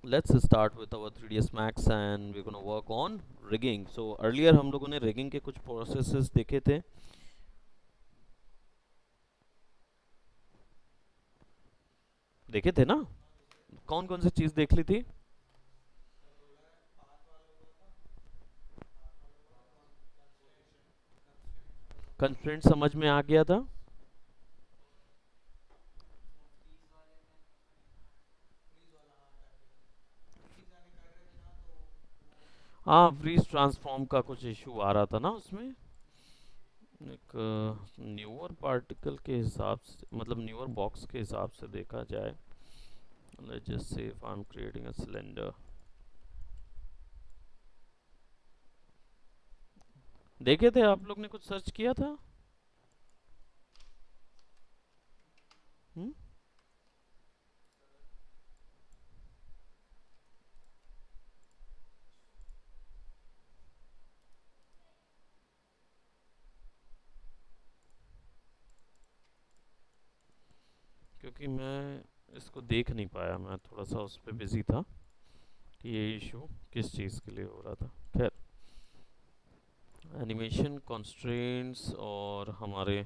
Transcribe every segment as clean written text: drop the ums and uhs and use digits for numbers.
Let's start with our 3ds max and we're going to work on rigging. So earlier हम लोगों ने rigging के कुछ processes देखे थे. देखे थे ना? कौन कौन सी चीज़ देख ली थी? कंस्ट्रेंट समझ में आ गया था? हाँ, फ्रीज ट्रांसफॉर्म का कुछ इशू आ रहा था ना उसमें. एक न्यूअर पार्टिकल के हिसाब से, मतलब न्यूअर बॉक्स के हिसाब से देखा जाए. Let's just say if I am creating a cylinder. देखे थे आप लोग ने? कुछ सर्च किया था? हुँ? क्योंकि मैं इसको देख नहीं पाया, मैं थोड़ा सा उस पर बिजी था कि ये इशू किस चीज़ के लिए हो रहा था. खैर, एनिमेशन कंस्ट्रेंट्स और हमारे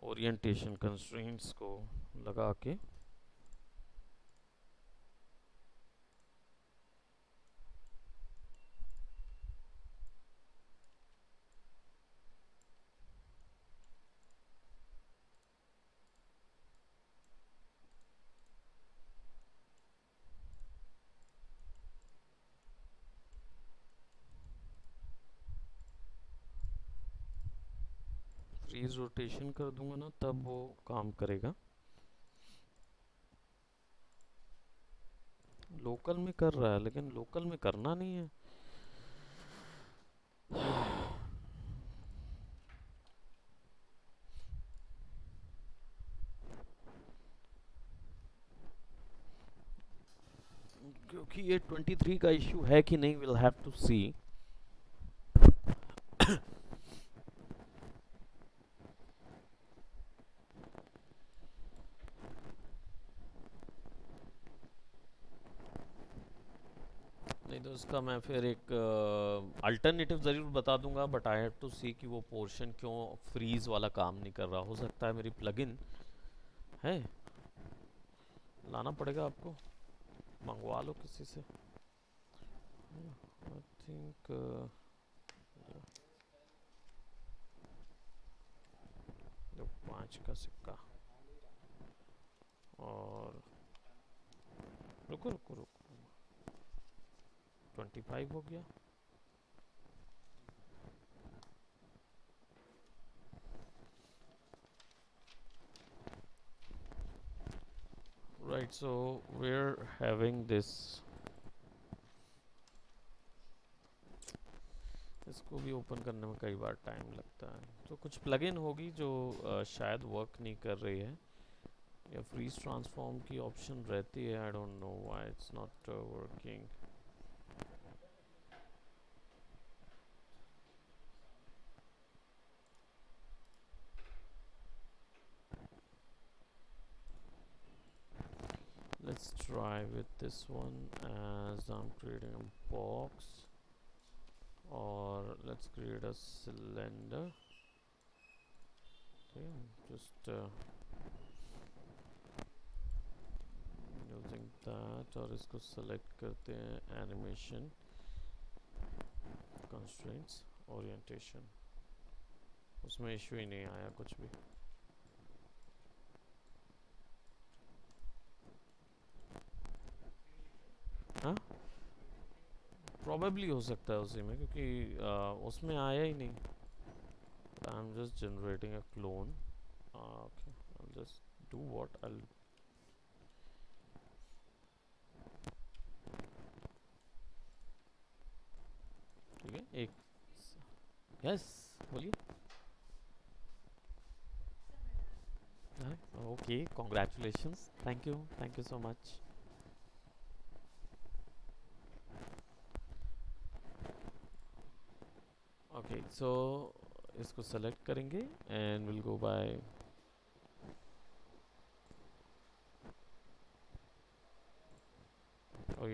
ओरिएंटेशन कंस्ट्रेंट्स को लगा के फ्रीज रोटेशन कर दूंगा ना, तब वो काम करेगा. लोकल में कर रहा है, लेकिन लोकल में करना नहीं है. क्योंकि ये 23 का इशू है कि नहीं, विल हैव टू सी. नहीं तो इसका मैं फिर एक अल्टरनेटिव ज़रूर बता दूंगा, बट आई हैव टू सी कि वो पोर्शन क्यों फ्रीज वाला काम नहीं कर रहा. हो सकता है मेरी प्लगइन है, लाना पड़ेगा आपको, मंगवा लो किसी से. आई थिंक जो 5 का सिक्का. और रुको रुको रुको, 25 हो गया. Right, so we are having this. इसको भी ओपन करने में कई बार टाइम लगता है. तो कुछ प्लगइन होगी जो शायद वर्क नहीं कर रही है, या फ्रीज ट्रांसफॉर्म की ऑप्शन रहती है. I don't know why it's not working. Let's try with this one as I'm creating a box, or let's create a cylinder. Okay, just using that, और इसको select करते हैं animation constraints orientation. उसमें issue ही नहीं आया कुछ भी. हाँ, प्रॉबेबली हो सकता है उसी में, क्योंकि उसमें आया ही नहीं. I am just generating a clone. Okay, I just do what I. ठीक है, एक. यस, बोलिए. Okay, congratulations, thank you so much. Okay, so इसको सेलेक्ट करेंगे and will go by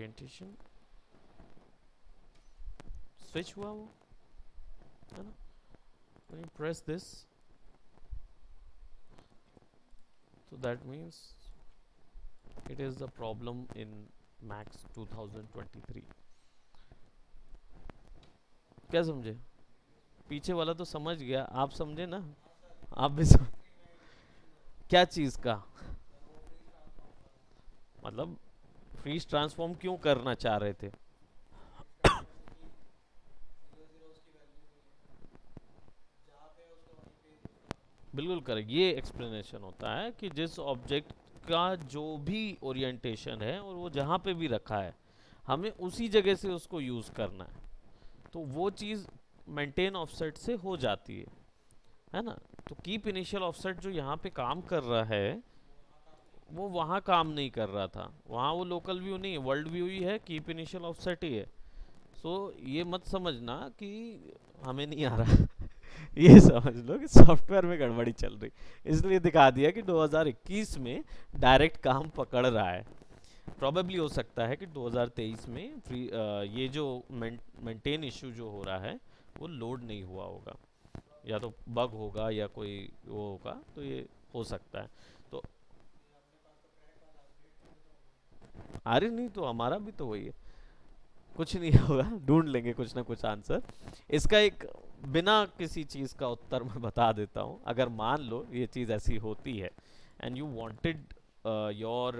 orientation switch हुआ वो, है ना? when you press this, so that means it is the problem in max 2023. क्या समझे? पीछे वाला तो समझ गया, आप समझे ना? आप भी क्या चीज का? मतलब फ्रीज ट्रांसफॉर्म क्यों करना चाह रहे थे? बिल्कुल करेक्ट, ये एक्सप्लेनेशन होता है कि जिस ऑब्जेक्ट का जो भी ओरिएंटेशन है और वो जहाँ पे भी रखा है, हमें उसी जगह से उसको यूज़ करना है, तो वो चीज़ मेंटेन ऑफसेट से हो जाती है ना? तो कीप इनिशियल ऑफसेट जो यहाँ पे काम कर रहा है, वो वहाँ काम नहीं कर रहा था, वहाँ वो लोकल व्यू नहीं है, वर्ल्ड व्यू ही है, कीप इनिशियल ऑफसेट ही है। सो ये मत समझना कि हमें नहीं आ रहा ये समझ लो कि सॉफ्टवेयर में गड़बड़ी चल रही, इसलिए दिखा दिया कि 2021 में डायरेक्ट काम पकड़ रहा है। प्रॉबेबली हो सकता है कि 2023 में ये जो मेंटेन इशू जो हो रहा है वो लोड नहीं हुआ होगा, या तो बग होगा या कोई वो होगा, तो ये हो सकता है। तो अरे नहीं, तो हमारा भी तो वही है, कुछ नहीं होगा, ढूंढ लेंगे कुछ ना कुछ आंसर। इसका एक बिना किसी चीज़ का उत्तर मैं बता देता हूँ। अगर मान लो ये चीज़ ऐसी होती है and you wanted your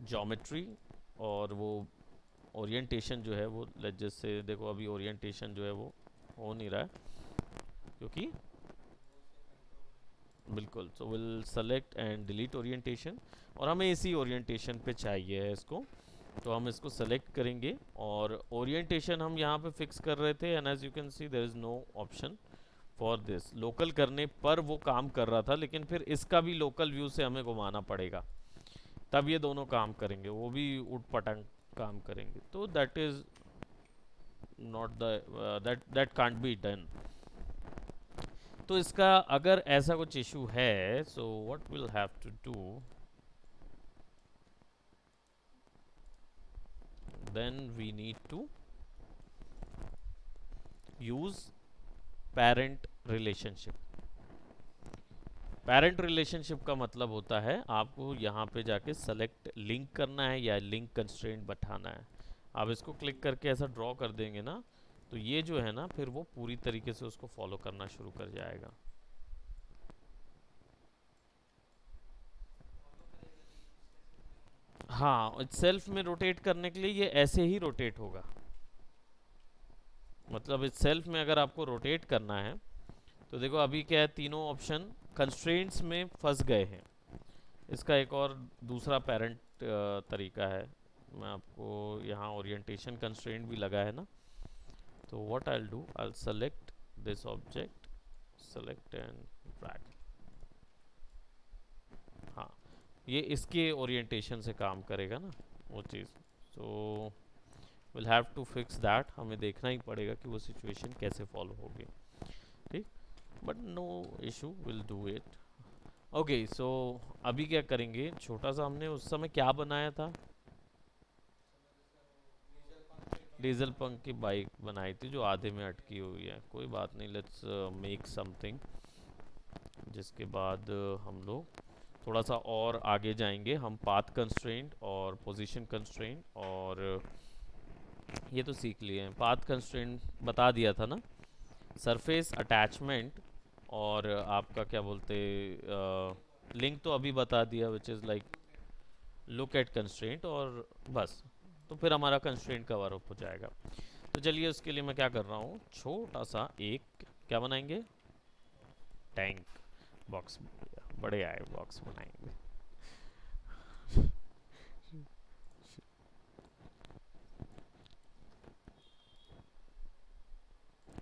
geometry और वो ओरिएंटेशन जो है वो, जैसे देखो अभी ओरिएंटेशन जो है वो हो नहीं रहा है क्योंकि, बिल्कुल, so will select and delete orientation, और हमें इसी ओरिएंटेशन पे चाहिए है इसको, तो हम इसको सेलेक्ट करेंगे और ओरिएंटेशन हम यहाँ पे फिक्स कर रहे थे, and as you can see there is no option for this. Local करने पर वो काम कर रहा था, लेकिन फिर इसका भी लोकल व्यू से हमें घुमाना पड़ेगा, तब ये दोनों काम करेंगे, वो भी उठ पटंग काम करेंगे, तो that is not the that can't be done. तो इसका अगर ऐसा कुछ इशू है, so what will have to do, then we need to use parent relationship. Parent relationship का मतलब होता है आपको यहाँ पे जाके सेलेक्ट लिंक करना है या लिंक कंस्ट्रेंट बैठाना है। आप इसको क्लिक करके ऐसा ड्रॉ कर देंगे ना, तो ये जो है ना फिर वो पूरी तरीके से उसको फॉलो करना शुरू कर जाएगा। हाँ, सेल्फ में रोटेट करने के लिए ये ऐसे ही रोटेट होगा। मतलब इस सेल्फ में अगर आपको रोटेट करना है, तो देखो अभी क्या है, तीनों ऑप्शन कंस्ट्रेंट्स में फंस गए हैं। इसका एक और दूसरा पेरेंट तरीका है, मैं आपको यहाँ ओरिएंटेशन कंस्ट्रेंट भी लगा है ना, तो what I will do, I will select this object, select and drag. हाँ, ये इसके ओरिएंटेशन से काम करेगा ना वो चीज़, so will have to fix that, हमें देखना ही पड़ेगा कि वो सिचुएशन कैसे फॉलो होगी, ठीक, but no issue, will do it. Okay, so अभी क्या करेंगे, छोटा सा हमने उस समय क्या बनाया था, डीजल पंप की बाइक बनाई थी जो आधे में अटकी हुई है, कोई बात नहीं, लेट्स मेक समथिंग, जिसके बाद हम लोग थोड़ा सा और आगे जाएंगे, हम पाथ कंस्ट्रेंट और पोजीशन कंस्ट्रेंट, और ये तो सीख लिए हैं। पाथ कंस्ट्रेंट बता दिया था ना, सरफेस अटैचमेंट, और आपका क्या बोलते, लिंक तो अभी बता दिया, विच is like look at constraint, और बस, तो फिर हमारा कंस्ट्रेंट कवर अप हो जाएगा। तो चलिए उसके लिए मैं क्या कर रहा हूँ, छोटा सा एक क्या बनाएंगे, टैंक बॉक्स, बड़े आए बॉक्स बनाएंगे।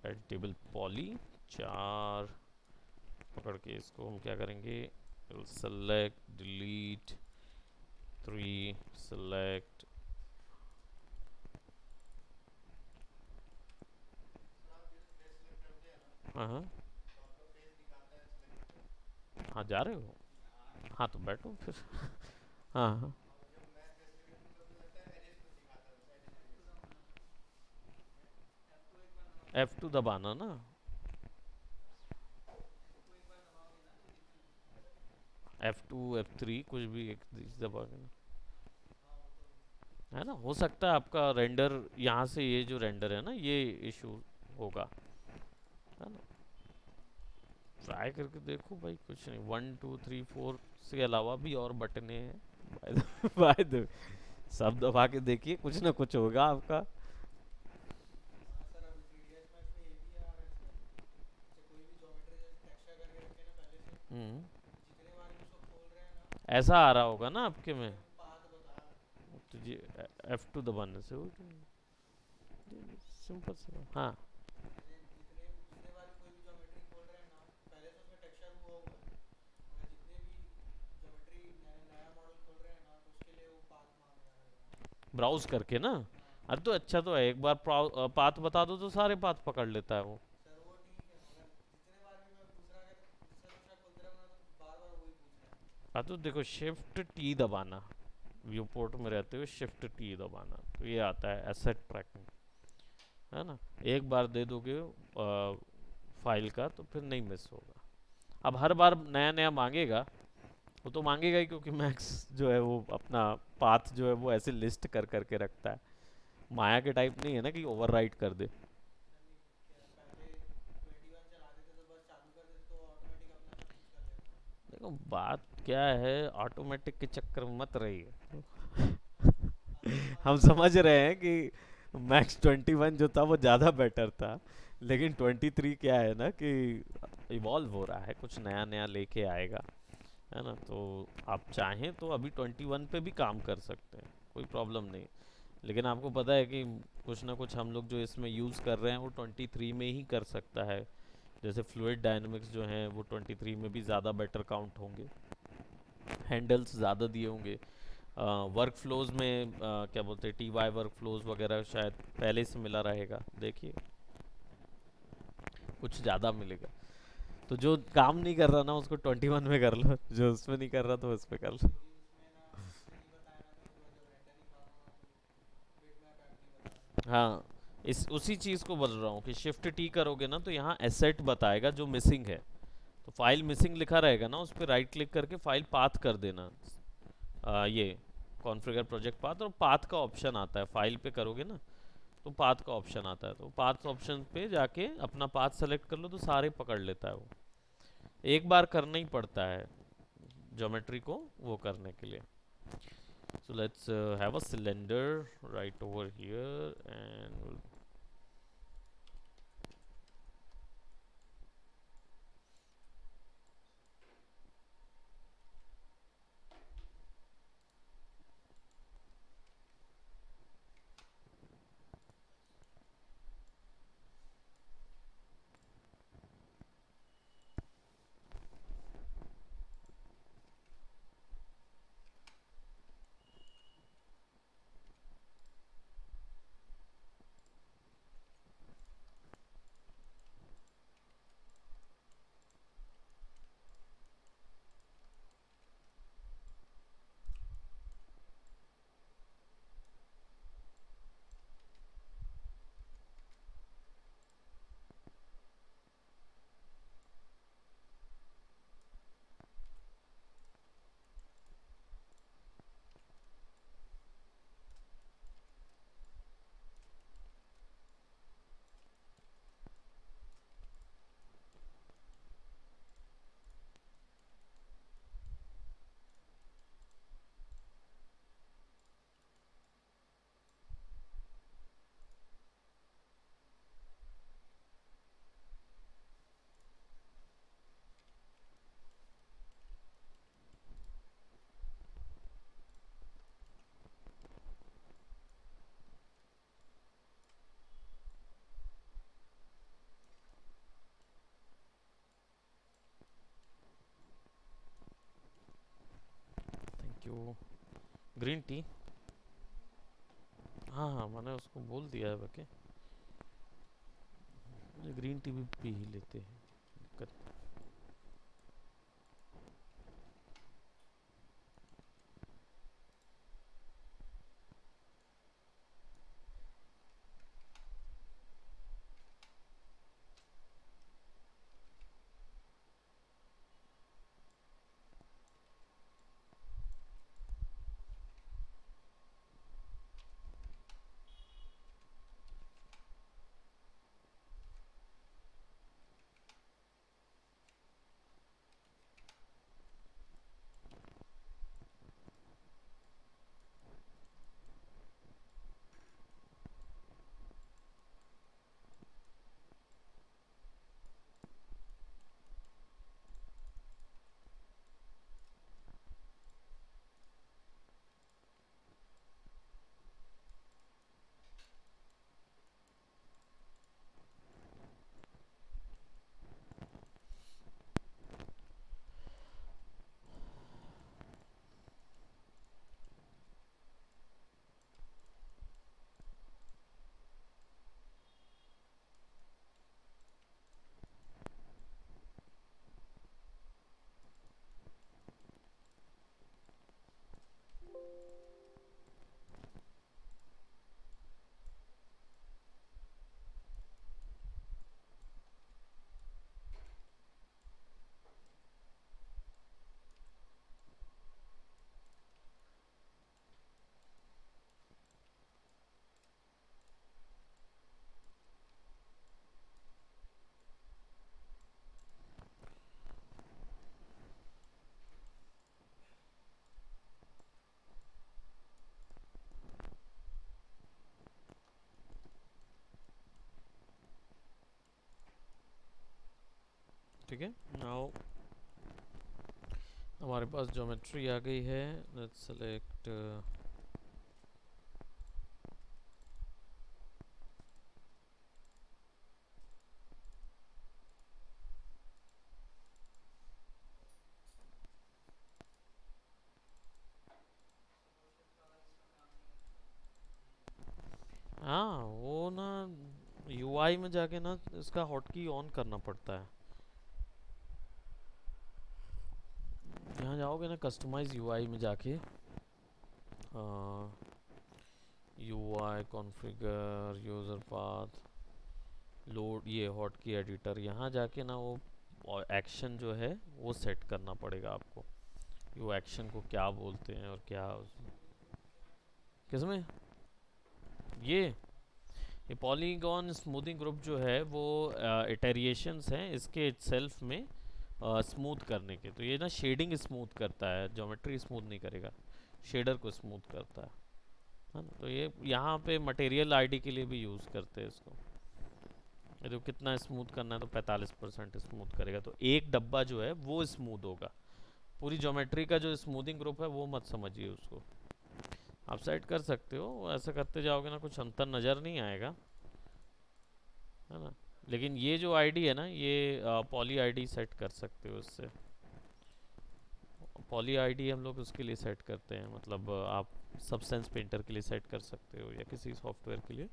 एडिटेबल पॉली, चार पकड़ के इसको हम क्या करेंगे, सेलेक्ट डिलीट 3, सेलेक्ट, हाँ हाँ हाँ, जा रहे हो, हाँ तो बैठो फिर हाँ हाँ F2 दबाना ना। F2 F3 कुछ भी एक दबा के ना, है ना। हो सकता है आपका रेंडर यहाँ से, ये जो रेंडर है ना, ये इशू होगा, है ना। ट्राई करके देखो भाई, कुछ नहीं, 1 2 3 4 से अलावा भी और बटने हैं। बाय द सब दबा के देखिए, कुछ ना कुछ होगा आपका। हम्म। ऐसा आ रहा होगा ना आपके में, तो जी F2 दबाने से हो, सिंपल सा, हाँ। ब्राउज करके ना। अरे तो अच्छा तो है, एक बार पाथ बता दो तो सारे पाथ पकड़ लेता है वो। हाँ तो देखो, शिफ्ट टी दबाना, व्यू पोर्ट में रहते हुए शिफ्ट टी दबाना, तो ये आता है एसेट ट्रैकिंग, है ना। एक बार दे दोगे फाइल का तो फिर नहीं मिस होगा। अब हर बार नया नया मांगेगा, वो तो मांगेगा ही, क्योंकि मैक्स जो है वो अपना पाथ जो है वो ऐसे लिस्ट कर करके रखता है। माया के टाइप नहीं है ना कि ओवरराइट कर दे। देखो बात क्या है, ऑटोमेटिक के चक्कर में मत रहिए। हम समझ रहे हैं कि मैक्स 21 जो था वो ज़्यादा बेटर था, लेकिन 23 क्या है ना कि इवॉल्व हो रहा है, कुछ नया नया लेके आएगा, है ना। तो आप चाहें तो अभी 21 पे भी काम कर सकते हैं, कोई प्रॉब्लम नहीं। लेकिन आपको पता है कि कुछ ना कुछ हम लोग जो इसमें यूज़ कर रहे हैं वो 23 में ही कर सकता है। जैसे फ्लूइड डायनामिक्स जो हैं वो 23 में भी ज़्यादा बेटर काउंट होंगे, हैंडल्स ज़्यादा दिए होंगे। वर्क फ्लोज में क्या बोलते हैं, टी वाई वर्क फ्लोज वगैरह शायद पहले से मिला रहेगा, देखिए कुछ ज़्यादा मिलेगा। तो जो काम नहीं कर रहा ना उसको 21 में कर लो, जो उसमें नहीं कर रहा तो उस पर कर लो। हाँ, इस उसी चीज़ को बोल रहा हूँ कि शिफ्ट टी करोगे ना तो यहाँ एसेट बताएगा जो मिसिंग है। तो फाइल मिसिंग लिखा रहेगा ना, उस पर राइट क्लिक करके फाइल पाथ कर देना। ये कॉन्फ़िगर प्रोजेक्ट पाथ, और पाथ का ऑप्शन आता है, फाइल पे करोगे ना तो पाथ का ऑप्शन आता है, तो पाथ ऑप्शन पे जाके अपना पाथ सेलेक्ट कर लो तो सारे पकड़ लेता है वो। एक बार करना ही पड़ता है ज्योमेट्री को वो करने के लिए। So let's have a cylinder right over here, and thank you. Green tea, हाँ हाँ मैंने उसको बोल दिया है बाकी, ग्रीन टी भी पी ही लेते हैं, दिक्कत। ठीक है। नाउ हमारे पास ज्योमेट्री आ गई है। लेट्स सेलेक्ट हाँ वो ना यूआई में जाके ना इसका हॉटकी ऑन करना पड़ता है। यहाँ जाओगे ना कस्टमाइज यूआई में जाके UI configure user path load ये हॉटकी एडिटर, यहाँ जाके ना वो एक्शन जो है वो सेट करना पड़ेगा आपको। वो एक्शन को क्या बोलते हैं और क्या किसमें ये पॉलीगॉन स्मूथिंग ग्रुप जो है वो इटेरिएशंस हैं इसके इटसेल्फ में स्मूथ करने के। तो ये ना शेडिंग स्मूथ करता है, ज्योमेट्री स्मूथ नहीं करेगा, शेडर को स्मूथ करता है ना। तो ये यहाँ पे मटेरियल आईडी के लिए भी यूज़ करते हैं इसको। ये तो कितना स्मूथ करना है तो 45% स्मूथ करेगा, तो एक डब्बा जो है वो स्मूथ होगा। पूरी ज्योमेट्री का जो स्मूथिंग ग्रुप है वो मत समझिए उसको। आप सेट कर सकते हो, ऐसा करते जाओगे ना कुछ अंतर नज़र नहीं आएगा, है ना। लेकिन ये जो आईडी है ना ये पॉली आईडी सेट कर सकते हो इससे। पॉली आईडी हम लोग उसके लिए सेट करते हैं, मतलब आप सबसेंस पेंटर के लिए सेट कर सकते हो या किसी सॉफ्टवेयर के लिए।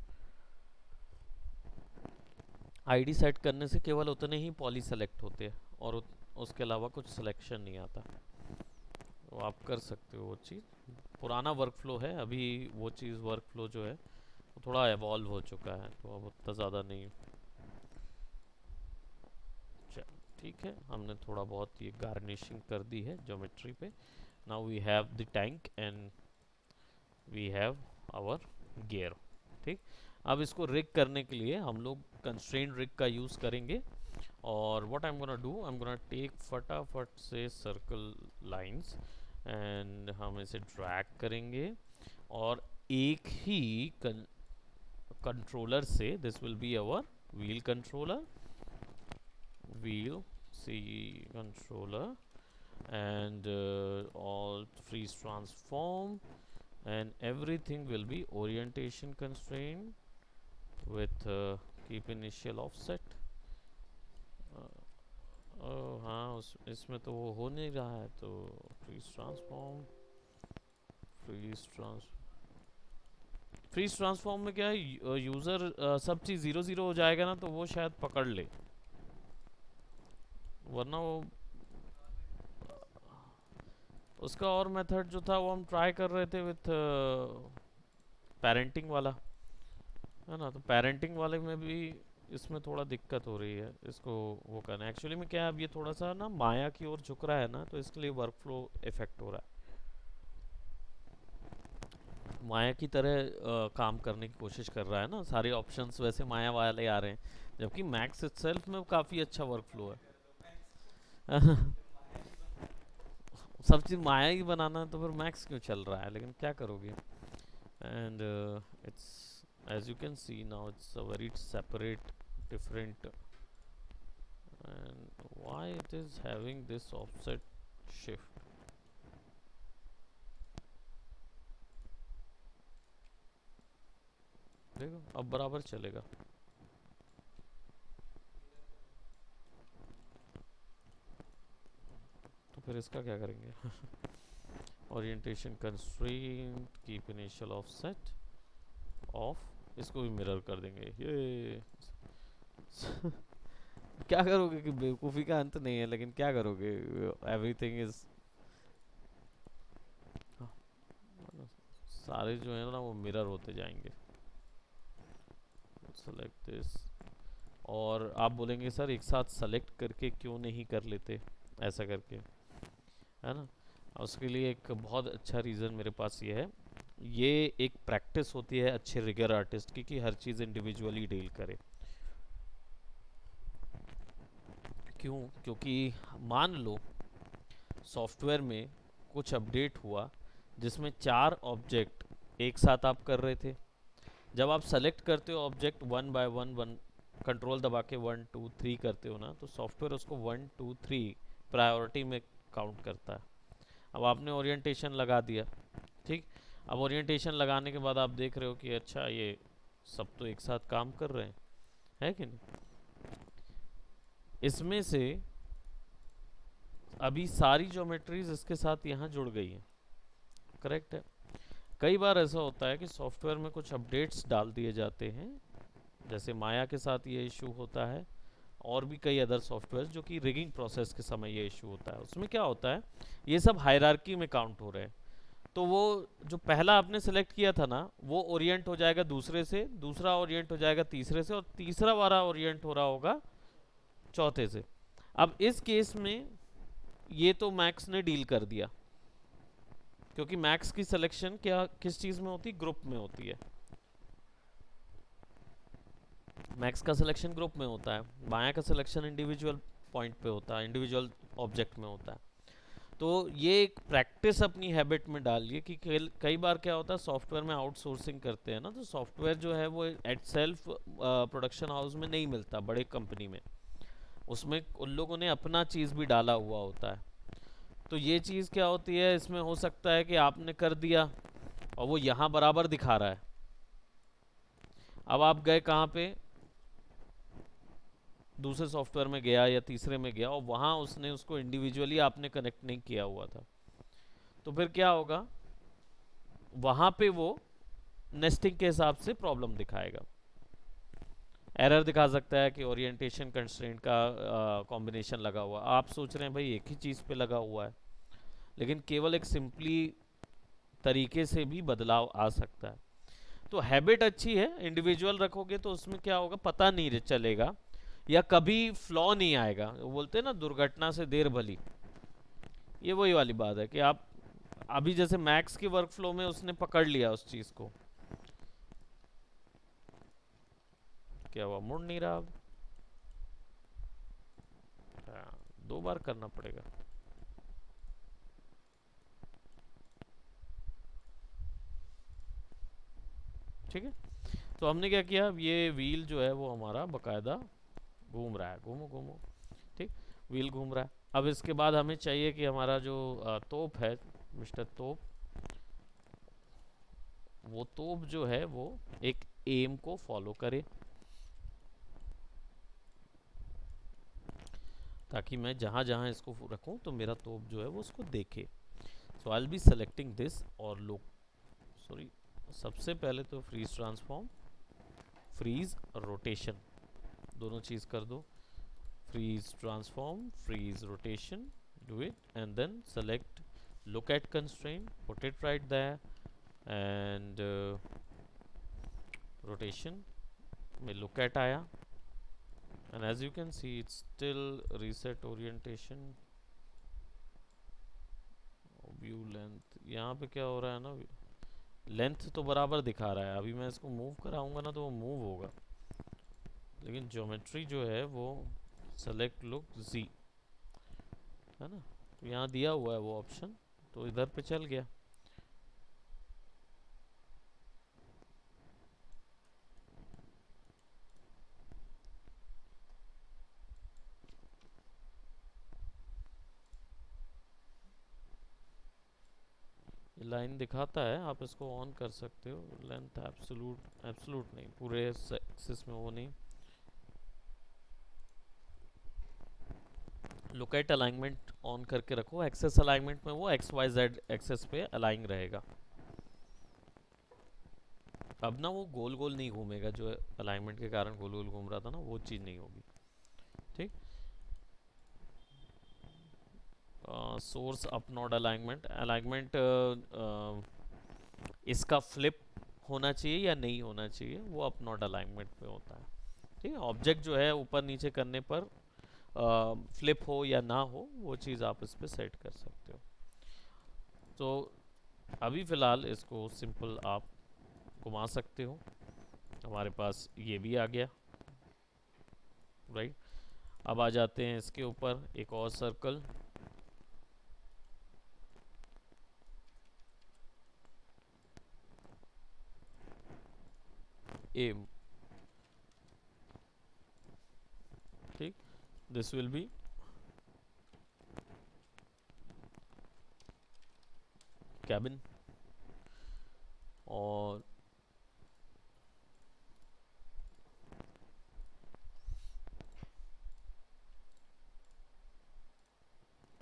आईडी सेट करने से केवल उतने ही पॉली सेलेक्ट होते हैं और उसके अलावा कुछ सिलेक्शन नहीं आता। तो आप कर सकते हो वो चीज़। पुराना वर्कफ्लो है, अभी वो चीज़ वर्कफ्लो जो है वो थोड़ा एवॉल्व हो चुका है, तो अब उतना ज़्यादा नहीं। ठीक है, हमने थोड़ा बहुत ये गार्निशिंग कर दी है ज्योमेट्री पे। Now we have the tank and we have our gear. ठीक, अब इसको रिग करने के लिए हम लोग कंस्ट्रेंट रिग का यूज़ करेंगे। और what I am gonna do, I am gonna take फटाफट से सर्कल लाइंस एंड हम इसे ड्रैग करेंगे और एक ही कंट्रोलर से, this will be our wheel controller, wheel C controller, and alt freeze transform, and everything will be orientation constraint with keep initial offset। हाँ इसमें तो वो हो नहीं रहा है, तो freeze transform, freeze transform में क्या है, यूज़र सब चीज़ 0 0 हो जाएगा ना तो वो शायद पकड़ ले, वरना वो उसका और मेथड जो था वो हम ट्राई कर रहे थे विथ पेरेंटिंग वाला, है ना। तो पेरेंटिंग वाले में भी इसमें थोड़ा दिक्कत हो रही है इसको वो करना। एक्चुअली में क्या है, अब ये थोड़ा सा ना माया की ओर झुक रहा है ना, तो इसके लिए वर्कफ्लो इफेक्ट हो रहा है। माया की तरह काम करने की कोशिश कर रहा है ना, सारे ऑप्शंस वैसे माया वाले आ रहे हैं, जबकि मैक्स इटसेल्फ में काफ़ी अच्छा वर्कफ्लो है। सब चीज़ माया ही बनाना है तो फिर मैक्स क्यों चल रहा है, लेकिन क्या करोगे। And it's as you can see now it's a very separate different, and why it is having this offset shift। देखो अब बराबर चलेगा। तो फिर इसका क्या करेंगे। Orientation constraint keep initial offset of, इसको भी मिरर कर देंगे ये। क्या करोगे कि बेवकूफ़ी का अंत नहीं है, लेकिन क्या करोगे, एवरीथिंग इज सारे जो है ना वो मिरर होते जाएंगे। सेलेक्ट दिस, और आप बोलेंगे सर एक साथ सेलेक्ट करके क्यों नहीं कर लेते ऐसा करके, है ना। उसके लिए एक बहुत अच्छा रीज़न मेरे पास ये है, ये एक प्रैक्टिस होती है अच्छे रिगर आर्टिस्ट की कि हर चीज़ इंडिविजुअली डील करे। क्यों, क्योंकि मान लो सॉफ्टवेयर में कुछ अपडेट हुआ जिसमें 4 ऑब्जेक्ट एक साथ आप कर रहे थे। जब आप सेलेक्ट करते हो object one by one control दबा के 1 2 3 करते हो ना, तो सॉफ्टवेयर उसको 1 2 3 प्रायोरिटी में काउंट करता है। अब आपने ओरिएंटेशन लगा दिया, ठीक। अब ओरिएंटेशन लगाने के बाद आप देख रहे हो कि अच्छा ये सब तो एक साथ काम कर रहे हैं, है कि नहीं। इसमें से अभी सारी ज्योमेट्रीज इसके साथ यहाँ जुड़ गई हैं, करेक्ट है। कई बार ऐसा होता है कि सॉफ्टवेयर में कुछ अपडेट्स डाल दिए जाते हैं, जैसे माया के साथ ये इशू होता है, और भी कई अदर सॉफ्टवेयर जो कि रिगिंग प्रोसेस के समय ये इशू होता है। उसमें क्या होता है, ये सब हायरार्की में काउंट हो रहे हैं, तो वो जो पहला आपने सेलेक्ट किया था ना, वो ओरिएंट हो जाएगा दूसरे से, दूसरा ओरिएंट हो जाएगा तीसरे से, और तीसरा वाला ओरिएंट हो रहा होगा चौथे से। अब इस केस में ये तो मैक्स ने डील कर दिया, क्योंकि मैक्स की सिलेक्शन क्या किस चीज में होती है, ग्रुप में होती है। मैक्स का सिलेक्शन ग्रुप में होता है, माया का सिलेक्शन इंडिविजुअल पॉइंट पे होता है, इंडिविजुअल ऑब्जेक्ट में होता है। तो ये एक प्रैक्टिस अपनी हैबिट में डालिए कि कई बार क्या होता है, सॉफ्टवेयर में आउटसोर्सिंग करते हैं ना, तो सॉफ्टवेयर जो है वो एट सेल्फ प्रोडक्शन हाउस में नहीं मिलता, बड़े कंपनी में उसमें उन लोगों ने अपना चीज़ भी डाला हुआ होता है। तो ये चीज़ क्या होती है, इसमें हो सकता है कि आपने कर दिया और वो यहाँ बराबर दिखा रहा है। अब आप गए कहाँ पे, दूसरे सॉफ्टवेयर में गया या तीसरे में गया, और वहाँ उसने उसको इंडिविजुअली आपने कनेक्ट नहीं किया हुआ था, तो फिर क्या होगा, वहाँ पे वो नेस्टिंग के हिसाब से प्रॉब्लम दिखाएगा, एरर दिखा सकता है कि ओरिएंटेशन कंस्ट्रेंट का कॉम्बिनेशन लगा हुआ। आप सोच रहे हैं भाई एक ही चीज़ पे लगा हुआ है, लेकिन केवल एक सिंपली तरीके से भी बदलाव आ सकता है। तो हैबिट अच्छी है, इंडिविजुअल रखोगे तो उसमें क्या होगा पता नहीं चलेगा, या कभी फ्लॉ नहीं आएगा। वो बोलते हैं ना, दुर्घटना से देर भली, ये वही वाली बात है कि आप अभी जैसे मैक्स की वर्कफ्लो में उसने पकड़ लिया उस चीज को, क्या हुआ, मुड़ नहीं रहा अब। हाँ, 2 बार करना पड़ेगा। ठीक है, तो हमने क्या किया, ये व्हील जो है वो हमारा बकायदा घूम रहा है, घूमो घूमो, ठीक, व्हील घूम रहा है। अब इसके बाद हमें चाहिए कि हमारा जो तोप है, मिस्टर तोप, वो तोप जो है वो एक एम को फॉलो करे, ताकि मैं जहां जहां इसको रखूं तो मेरा तोप जो है वो उसको देखे। So I will be selecting this, और लोग सॉरी, सबसे पहले तो फ्रीज ट्रांसफॉर्म, फ्रीज रोटेशन, दोनों चीज कर दो, freeze transform, freeze rotation, do it, and then select look at constraint, put it right there, and rotation में look at आया, and as you can see it's still reset orientation, view length, यहाँ पे क्या हो रहा है ना, length तो बराबर दिखा रहा है, अभी मैं इसको मूव कराऊंगा ना तो वो मूव होगा, लेकिन ज्योमेट्री जो है वो सेलेक्ट लुक जी है ना, तो यहाँ दिया हुआ है वो ऑप्शन, तो इधर पे चल गया। लाइन दिखाता है, आप इसको ऑन कर सकते हो, लेंथ एब्सोलूट, एब्सोलूट नहीं, पूरे एक्सिस में वो नहीं। लुक एट अलाइनमेंट ऑन करके रखो, एक्सेस अलाइनमेंट में वो एक्स वाई जेड एक्सेस पे अलाइन रहेगा। अब ना वो गोल गोल नहीं घूमेगा, जो अलाइनमेंट के कारण गोल गोल घूम रहा था ना, वो चीज़ नहीं होगी, ठीक। Source up node alignment, alignment इसका फ्लिप होना चाहिए या नहीं होना चाहिए, वो अप नोड अलाइनमेंट पे होता है, ठीक है। ऑब्जेक्ट जो है ऊपर नीचे करने पर फ्लिप हो या ना हो, वो चीज़ आप इस पर सेट कर सकते हो। तो अभी फ़िलहाल इसको सिंपल आप घुमा सकते हो, हमारे पास ये भी आ गया, राइट। अब आ जाते हैं इसके ऊपर एक और circle, um, this will be cabin, और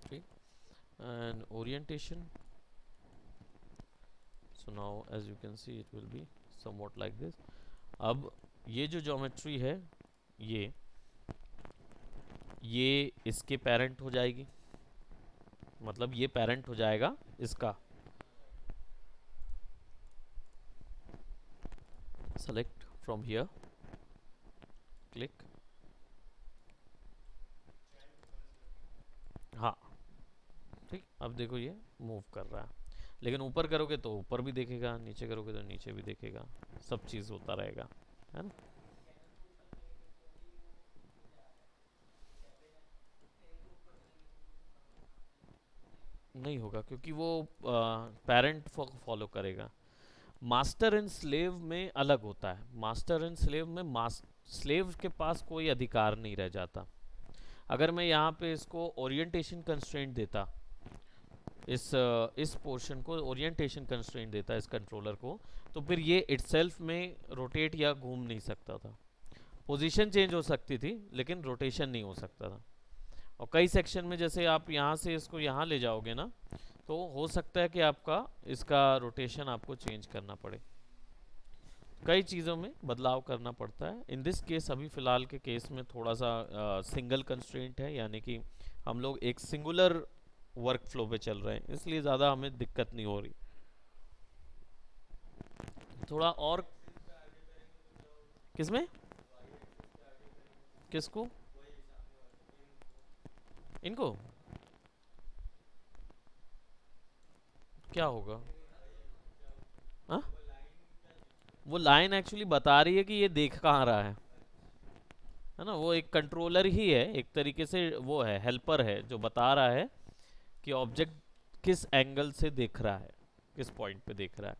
ठीक, and orientation. So now as you can see it will be somewhat like this. अब ये जो ज्योमेट्री है ये इसके पेरेंट हो जाएगी, मतलब ये पेरेंट हो जाएगा इसका। सेलेक्ट फ्रॉम हियर, क्लिक, हाँ ठीक। अब देखो ये मूव कर रहा है, लेकिन ऊपर करोगे तो ऊपर भी देखेगा, नीचे करोगे तो नीचे भी देखेगा, सब चीज़ होता रहेगा, है ना। नहीं होगा क्योंकि वो पेरेंट फॉलो करेगा। मास्टर एंड स्लेव में अलग होता है। मास्टर एंड स्लेव में स्लेव के पास कोई अधिकार नहीं रह जाता। अगर मैं यहाँ पे इसको ओरिएंटेशन कंस्ट्रेंट देता, इस पोर्शन को ओरिएंटेशन कंस्ट्रेंट देता इस कंट्रोलर को, तो फिर ये इटसेल्फ में रोटेट या घूम नहीं सकता था। पोजीशन चेंज हो सकती थी लेकिन रोटेशन नहीं हो सकता था। और कई सेक्शन में जैसे आप यहाँ से इसको यहाँ ले जाओगे ना, तो हो सकता है कि आपका इसका रोटेशन आपको चेंज करना पड़े, कई चीज़ों में बदलाव करना पड़ता है। इन दिस केस अभी फ़िलहाल के केस में थोड़ा सा सिंगल कंस्ट्रेंट है, यानी कि हम लोग एक सिंगुलर वर्क फ्लो पे चल रहे हैं, इसलिए ज़्यादा हमें दिक्कत नहीं हो रही। थोड़ा और किसमें, किसको, इनको क्या होगा, हाँ वो लाइन एक्चुअली बता रही है कि ये देख कहाँ रहा है ना। वो एक कंट्रोलर ही है एक तरीके से, वो है हेल्पर है जो बता रहा है कि ऑब्जेक्ट किस एंगल से देख रहा है, किस पॉइंट पे देख रहा है।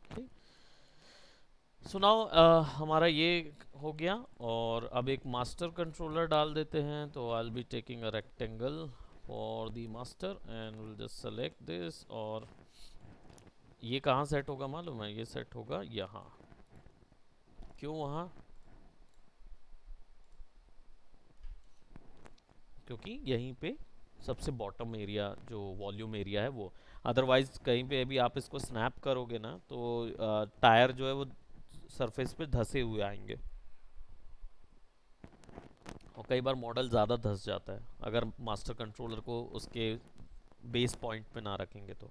ठीक, सो नाउ हमारा ये हो गया। और अब एक मास्टर कंट्रोलर डाल देते हैं, तो आई will be taking a rectangle for the master and will just select this. और ये कहाँ सेट होगा मालूम है, ये सेट होगा यहाँ। क्यों वहाँ, क्योंकि यहीं पे सबसे बॉटम एरिया जो वॉल्यूम एरिया है वो, अदरवाइज कहीं पे भी आप इसको स्नैप करोगे ना तो टायर जो है वो सरफेस पे धसे हुए आएंगे, और कई बार मॉडल ज़्यादा धस जाता है अगर मास्टर कंट्रोलर को उसके बेस पॉइंट पे ना रखेंगे तो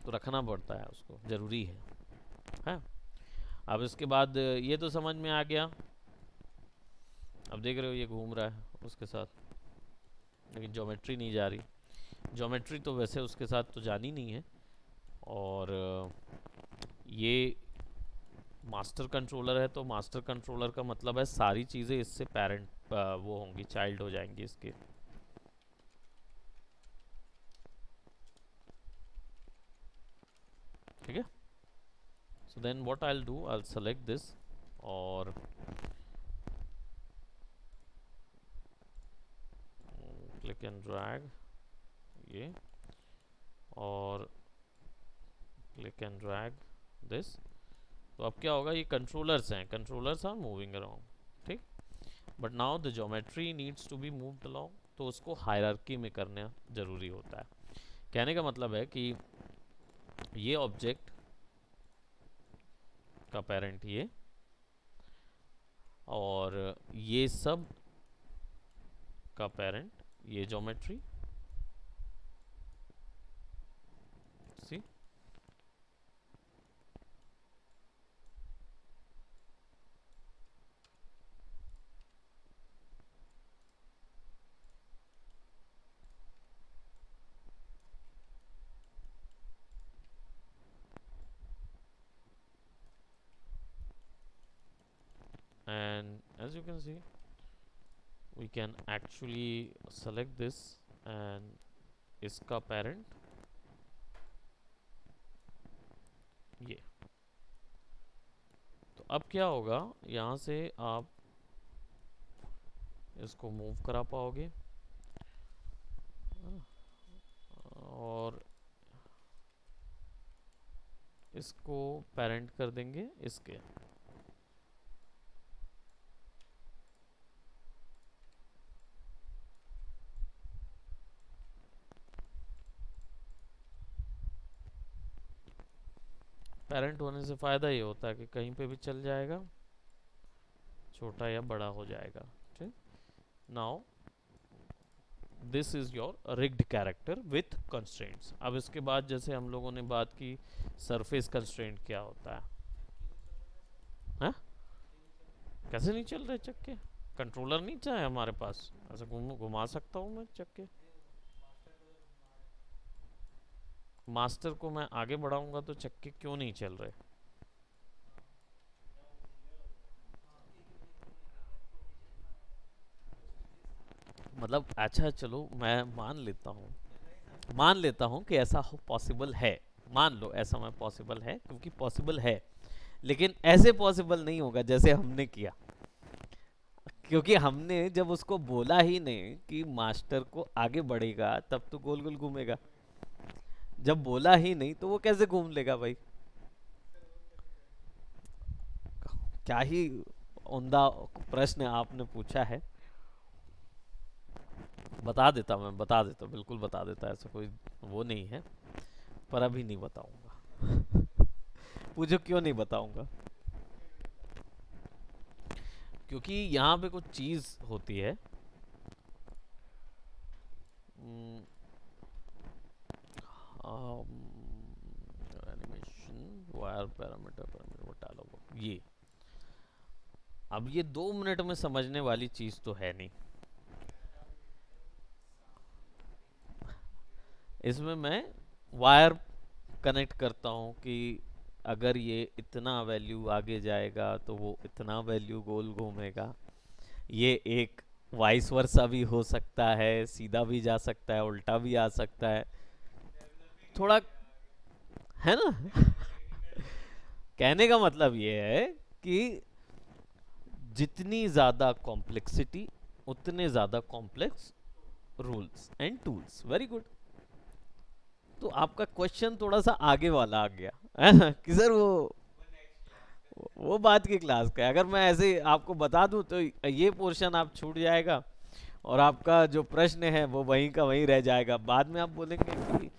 रखना पड़ता है उसको, ज़रूरी है। अब इसके बाद ये तो समझ में आ गया। अब देख रहे हो ये घूम रहा है उसके साथ, लेकिन ज्योमेट्री नहीं जा रही। ज्योमेट्री तो वैसे उसके साथ तो जानी नहीं है। और ये मास्टर कंट्रोलर है, तो मास्टर कंट्रोलर का मतलब है सारी चीज़ें इससे पेरेंट वो होंगी, चाइल्ड हो जाएंगी इसके। ठीक है, so then what I will do, I will select this और क्लिक एंड ड्रैग ये, और क्लिक एंड ड्रैग दिस। तो अब क्या होगा, ये कंट्रोलर्स हैं, कंट्रोलर्स आर मूविंग अराउंड। ठीक, but now the geometry needs to be moved along, तो उसको हायरार्की में करना ज़रूरी होता है। कहने का मतलब है कि ये ऑब्जेक्ट का पेरेंट ये, और ये सब का पेरेंट ये geometry, see. And as you can see, we can actually select this and इसका पेरेंट ये। तो अब क्या होगा, यहाँ से आप इसको मूव करा पाओगे, और इसको पेरेंट कर देंगे इसके। पेरेंट होने से फ़ायदा ये होता है कि कहीं पे भी चल जाएगा, छोटा या बड़ा हो जाएगा। ठीक, now this is your rigged character with constraints. अब इसके बाद जैसे हम लोगों ने बात की सरफेस कंस्ट्रेंट क्या होता है, हाँ? कैसे नहीं चल रहे चक्के? कंट्रोलर नहीं चाहे हमारे पास, ऐसे घुमा सकता हूँ मैं चक्के। मास्टर को मैं आगे बढ़ाऊंगा तो चक्के क्यों नहीं चल रहे? मतलब अच्छा चलो मैं मान लेता हूँ कि ऐसा पॉसिबल है, मान लो ऐसा मैं पॉसिबल है, क्योंकि पॉसिबल है, लेकिन ऐसे पॉसिबल नहीं होगा जैसे हमने किया, क्योंकि हमने जब उसको बोला ही नहीं कि मास्टर को आगे बढ़ेगा तब तो गोल गोल घूमेगा। जब बोला ही नहीं तो वो कैसे घूम लेगा भाई? क्या ही उम्दा प्रश्न आपने पूछा है। बता देता, बिल्कुल बता देता, ऐसा कोई वो नहीं है, पर अभी नहीं बताऊंगा। पूछो क्यों नहीं बताऊंगा? क्योंकि यहाँ पे कुछ चीज होती है। Animation wire parameter parameter dialogue, ये अब ये 2 मिनट में समझने वाली चीज तो है नहीं। इसमें मैं वायर कनेक्ट करता हूँ कि अगर ये इतना वैल्यू आगे जाएगा तो वो इतना वैल्यू गोल घूमेगा। ये एक वाइस वर्सा भी हो सकता है, सीधा भी जा सकता है, उल्टा भी आ सकता है, थोड़ा, है ना? कहने का मतलब ये है कि जितनी ज्यादा कॉम्प्लेक्सिटी उतने ज्यादा complex rules and tools. Very good. तो आपका क्वेश्चन थोड़ा सा आगे वाला आ गया है ना कि सर वो बात की क्लास का है। अगर मैं ऐसे आपको बता दूं तो ये पोर्शन आप छूट जाएगा, और आपका जो प्रश्न है वो वहीं का वहीं रह जाएगा। बाद में आप बोलेंगे कि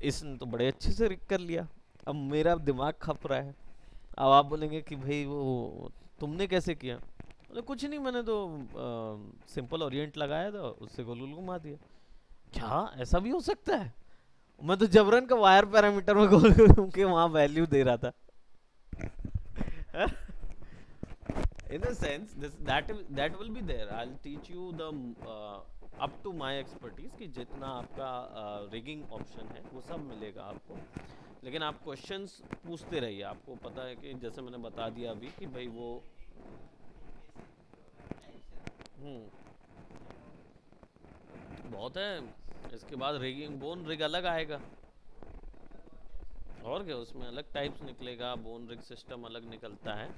इसने तो बड़े अच्छे से रिक कर लिया, अब मेरा दिमाग खप रहा है। अब आप बोलेंगे कि भाई वो तुमने कैसे किया? बोले कुछ नहीं, मैंने तो सिंपल ओरिएंट लगाया था, उससे गोल गोल घुमा दिया। क्या ऐसा भी हो सकता है? मैं तो जबरन का वायर पैरामीटर में गोल गोल घूम के वहां वैल्यू दे रहा था। In a sense that will be there. I'll teach you the up to my expertise कि जितना आपका रिगिंग ऑप्शन है वो सब मिलेगा आपको। लेकिन आप क्वेश्चंस पूछते रहिए। आपको पता है कि जैसे मैंने बता दिया अभी कि भाई वो हम्म बहुत है। इसके बाद रिगिंग बोन रिग अलग आएगा, और क्या उसमें अलग टाइप्स निकलेगा, बोन रिग सिस्टम अलग निकलता है।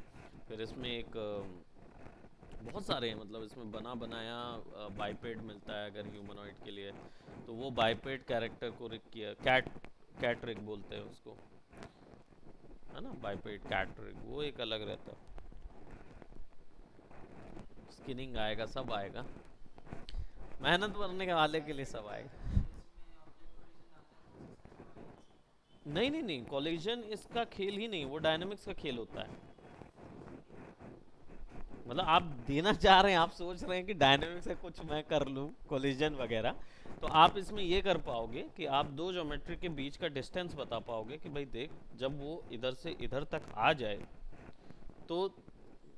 फिर इसमें एक बहुत सारे हैं, मतलब इसमें बना बनाया बाइपेड मिलता है अगर ह्यूमनॉइड के लिए, तो वो बाइपेड कैरेक्टर को रिग किया, कैट रिग बोलते हैं उसको, है ना? बाइपेड कैट रिग वो एक अलग रहता है। स्किनिंग आएगा, सब आएगा, मेहनत करने के वाले के लिए सब आएगा। नहीं नहीं नहीं, कोलिजन इसका खेल ही नहीं, वो डायनामिक्स का खेल होता है। मतलब आप देना चाह रहे हैं, आप सोच रहे हैं कि डायनेमिक्स से कुछ मैं कर लूँ कोलिजन वगैरह, तो आप इसमें ये कर पाओगे कि आप दो ज्योमेट्री के बीच का डिस्टेंस बता पाओगे कि भाई देख, जब वो इधर से इधर तक आ जाए तो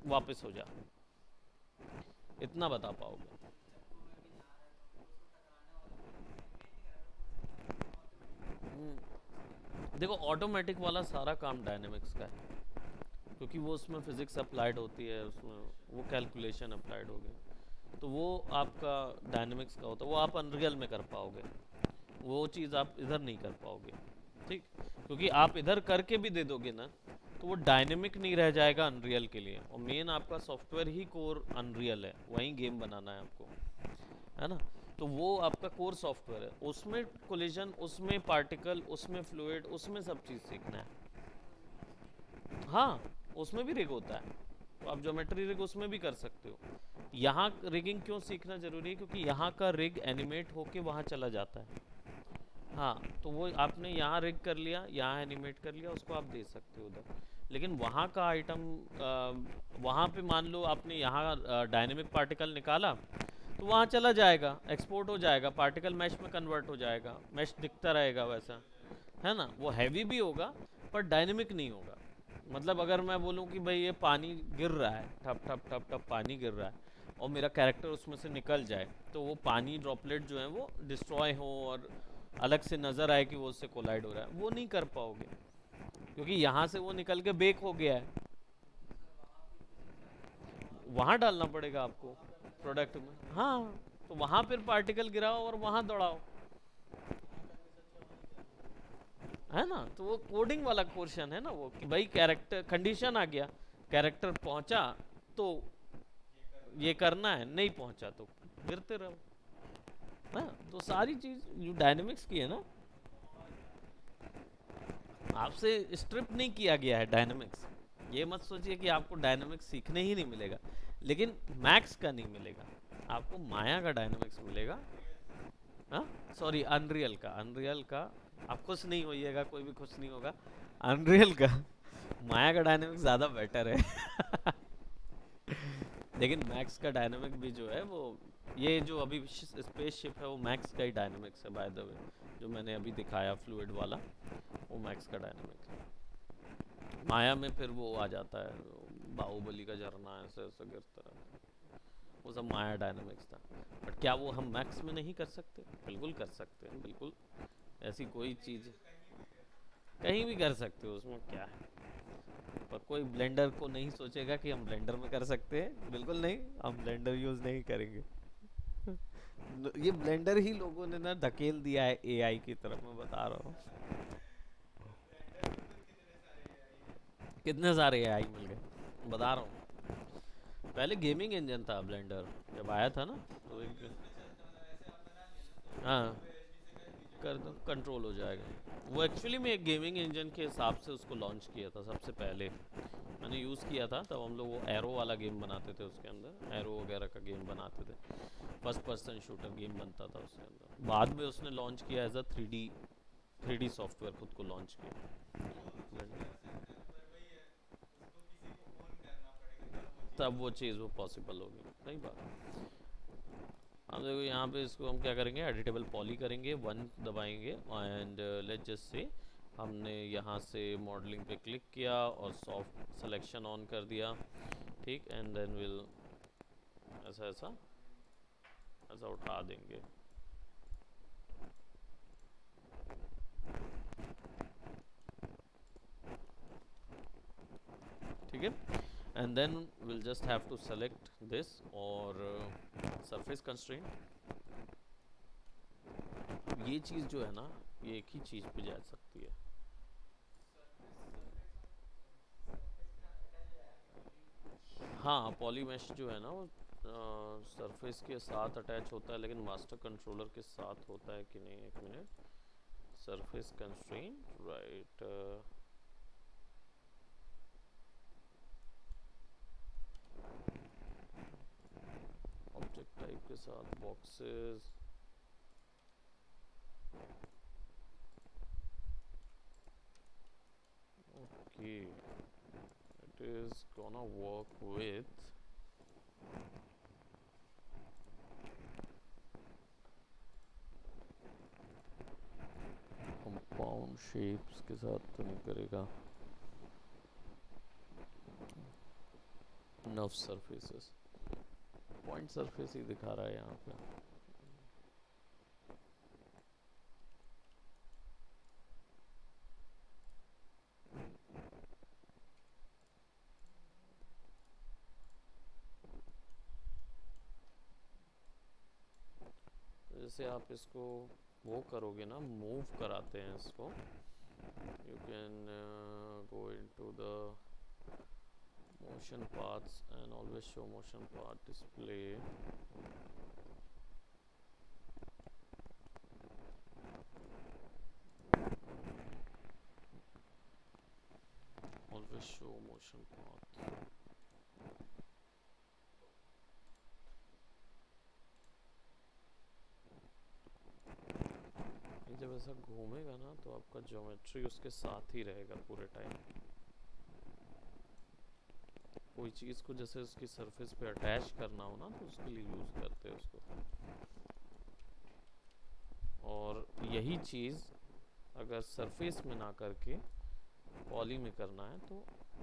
वापस हो जा, इतना बता पाओगे। देखो ऑटोमेटिक वाला सारा काम डायनेमिक्स का है, क्योंकि वो उसमें फिजिक्स अप्लाइड होती है, उसमें वो कैलकुलेशन अप्लाइड होगी, तो वो आपका डायनेमिक्स का होता है, वो आप अनरियल में कर पाओगे, वो चीज़ आप इधर नहीं कर पाओगे। ठीक, क्योंकि आप इधर करके भी दे दोगे ना तो वो डायनेमिक नहीं रह जाएगा अनरियल के लिए। और मेन आपका सॉफ्टवेयर ही कोर अनरियल है, वहीं गेम बनाना है आपको, है ना। तो वो आपका कोर सॉफ्टवेयर है, उसमें कोलिजन, उसमें पार्टिकल, उसमें फ्लूइड, उसमें सब चीज़ सीखना है। हाँ, उसमें भी रिग होता है, तो आप ज्योमेट्री रिग उसमें भी कर सकते हो। यहाँ रिगिंग क्यों सीखना ज़रूरी है, क्योंकि यहाँ का रिग एनिमेट होके वहाँ चला जाता है। हाँ, तो वो आपने यहाँ रिग कर लिया, यहाँ एनिमेट कर लिया, उसको आप दे सकते हो उधर। लेकिन वहाँ का आइटम, वहाँ पे मान लो आपने यहाँ डायनेमिक पार्टिकल निकाला, तो वहाँ चला जाएगा, एक्सपोर्ट हो जाएगा, पार्टिकल मैश में कन्वर्ट हो जाएगा, मैश दिखता रहेगा वैसा, है ना। वो हैवी भी होगा पर डायनेमिक नहीं होगा। मतलब अगर मैं बोलूँ कि भाई ये पानी गिर रहा है, ठप ठप ठप ठप पानी गिर रहा है, और मेरा कैरेक्टर उसमें से निकल जाए, तो वो पानी ड्रॉपलेट जो है वो डिस्ट्रॉय हो और अलग से नज़र आए कि वो उससे कोलाइड हो रहा है, वो नहीं कर पाओगे, क्योंकि यहाँ से वो निकल के बेक हो गया है। वहाँ डालना पड़ेगा आपको प्रोडक्ट में। हाँ, तो वहाँ फिर पार्टिकल गिराओ और वहाँ दौड़ाओ, है ना। तो वो कोडिंग वाला पोर्शन है ना वो, कि भाई कैरेक्टर कंडीशन आ गया, कैरेक्टर पहुंचा तो ये करना है, नहीं पहुंचा तो गिरते रहो, ना। तो सारी चीज जो डायनेमिक्स की है ना, आपसे स्ट्रिप नहीं किया गया है डायनेमिक्स। ये मत सोचिए कि आपको डायनेमिक्स सीखने ही नहीं मिलेगा, लेकिन मैक्स का नहीं मिलेगा, आपको माया का डायनेमिक्स मिलेगा। हाँ, सॉरी, अनरियल का, अनरियल का। आप खुश नहीं होइएगा, कोई भी खुश नहीं होगा। अनरियल का, माया का डायनेमिक्स ज़्यादा बेटर है। लेकिन मैक्स का डायनेमिक भी जो है वो, ये जो अभी स्पेस शिप है वो मैक्स का ही डायनेमिक्स है बाय द वे। जो मैंने अभी दिखाया फ्लूइड वाला, वो मैक्स का डायनेमिक्स है। माया में फिर वो आ जाता है, बाहुबली का झरना ऐसे ऐसे गिरता रहता है, वो सब माया डायनेमिक्स था। बट क्या वो हम मैक्स में नहीं कर सकते? बिल्कुल कर सकते हैं, बिल्कुल। ऐसी कोई चीज़ कहीं भी कर सकते हो, उसमें क्या है। पर कोई ब्लेंडर को नहीं सोचेगा कि हम ब्लेंडर में कर सकते हैं, बिल्कुल नहीं, हम ब्लेंडर यूज़ नहीं करेंगे। ये ब्लेंडर ही लोगों ने ना धकेल दिया है एआई की तरफ, मैं बता रहा हूँ। कितने सारे एआई मिल गए, बता रहा हूँ। पहले गेमिंग इंजन था ब्लेंडर, जब आया था ना, तो एक, हाँ, कर दो कंट्रोल हो जाएगा। वो एक्चुअली में एक गेमिंग इंजन के हिसाब से उसको लॉन्च किया था सबसे पहले, मैंने यूज़ किया था। तब हम लोग वो एरो वाला गेम बनाते थे, उसके अंदर एरो वगैरह का गेम बनाते थे, फर्स्ट पर्सन शूटर गेम बनता था उसके अंदर। बाद में उसने लॉन्च किया एज अ 3D सॉफ्टवेयर, खुद को लॉन्च किया, तब वो चीज़ वो पॉसिबल होगी। सही बात। अब देखो यहाँ पे इसको हम क्या करेंगे, एडिटेबल पॉली करेंगे, 1 दबाएंगे, एंड लेट्स जस्ट से हमने यहाँ से मॉडलिंग पे क्लिक किया और सॉफ्ट सिलेक्शन ऑन कर दिया, ठीक। एंड देन विल ऐसा ऐसा ऐसा उठा देंगे, ठीक है। And then will just have to select this और सरफेस कंस्ट्रेंट। ये चीज़ जो है ना, ये एक ही चीज़ पे जा सकती है। हाँ, पॉलीमेश जो है ना वो सरफेस के साथ अटैच होता है, लेकिन मास्टर कंट्रोलर के साथ होता है कि नहीं, एक minute. Surface constraint, right, object type के साथ boxes, okay, it is gonna work with compound shapes के साथ तो नहीं करेगा, नफ सरफेसेस, पॉइंट सरफेस ही दिखा रहा है यहाँ पे। जैसे आप इसको वो करोगे ना, मूव कराते हैं इसको, you can go into the motion paths and always show motion path display. Always show motion path. जब ऐसा घूमेगा ना तो आपका ज्योमेट्री उसके साथ ही रहेगा पूरे टाइम। कोई चीज़ को जैसे उसकी सरफेस पे अटैच करना हो ना तो उसके लिए यूज़ करते हैं उसको। और यही चीज़ अगर सरफेस में ना करके पॉली में करना है तो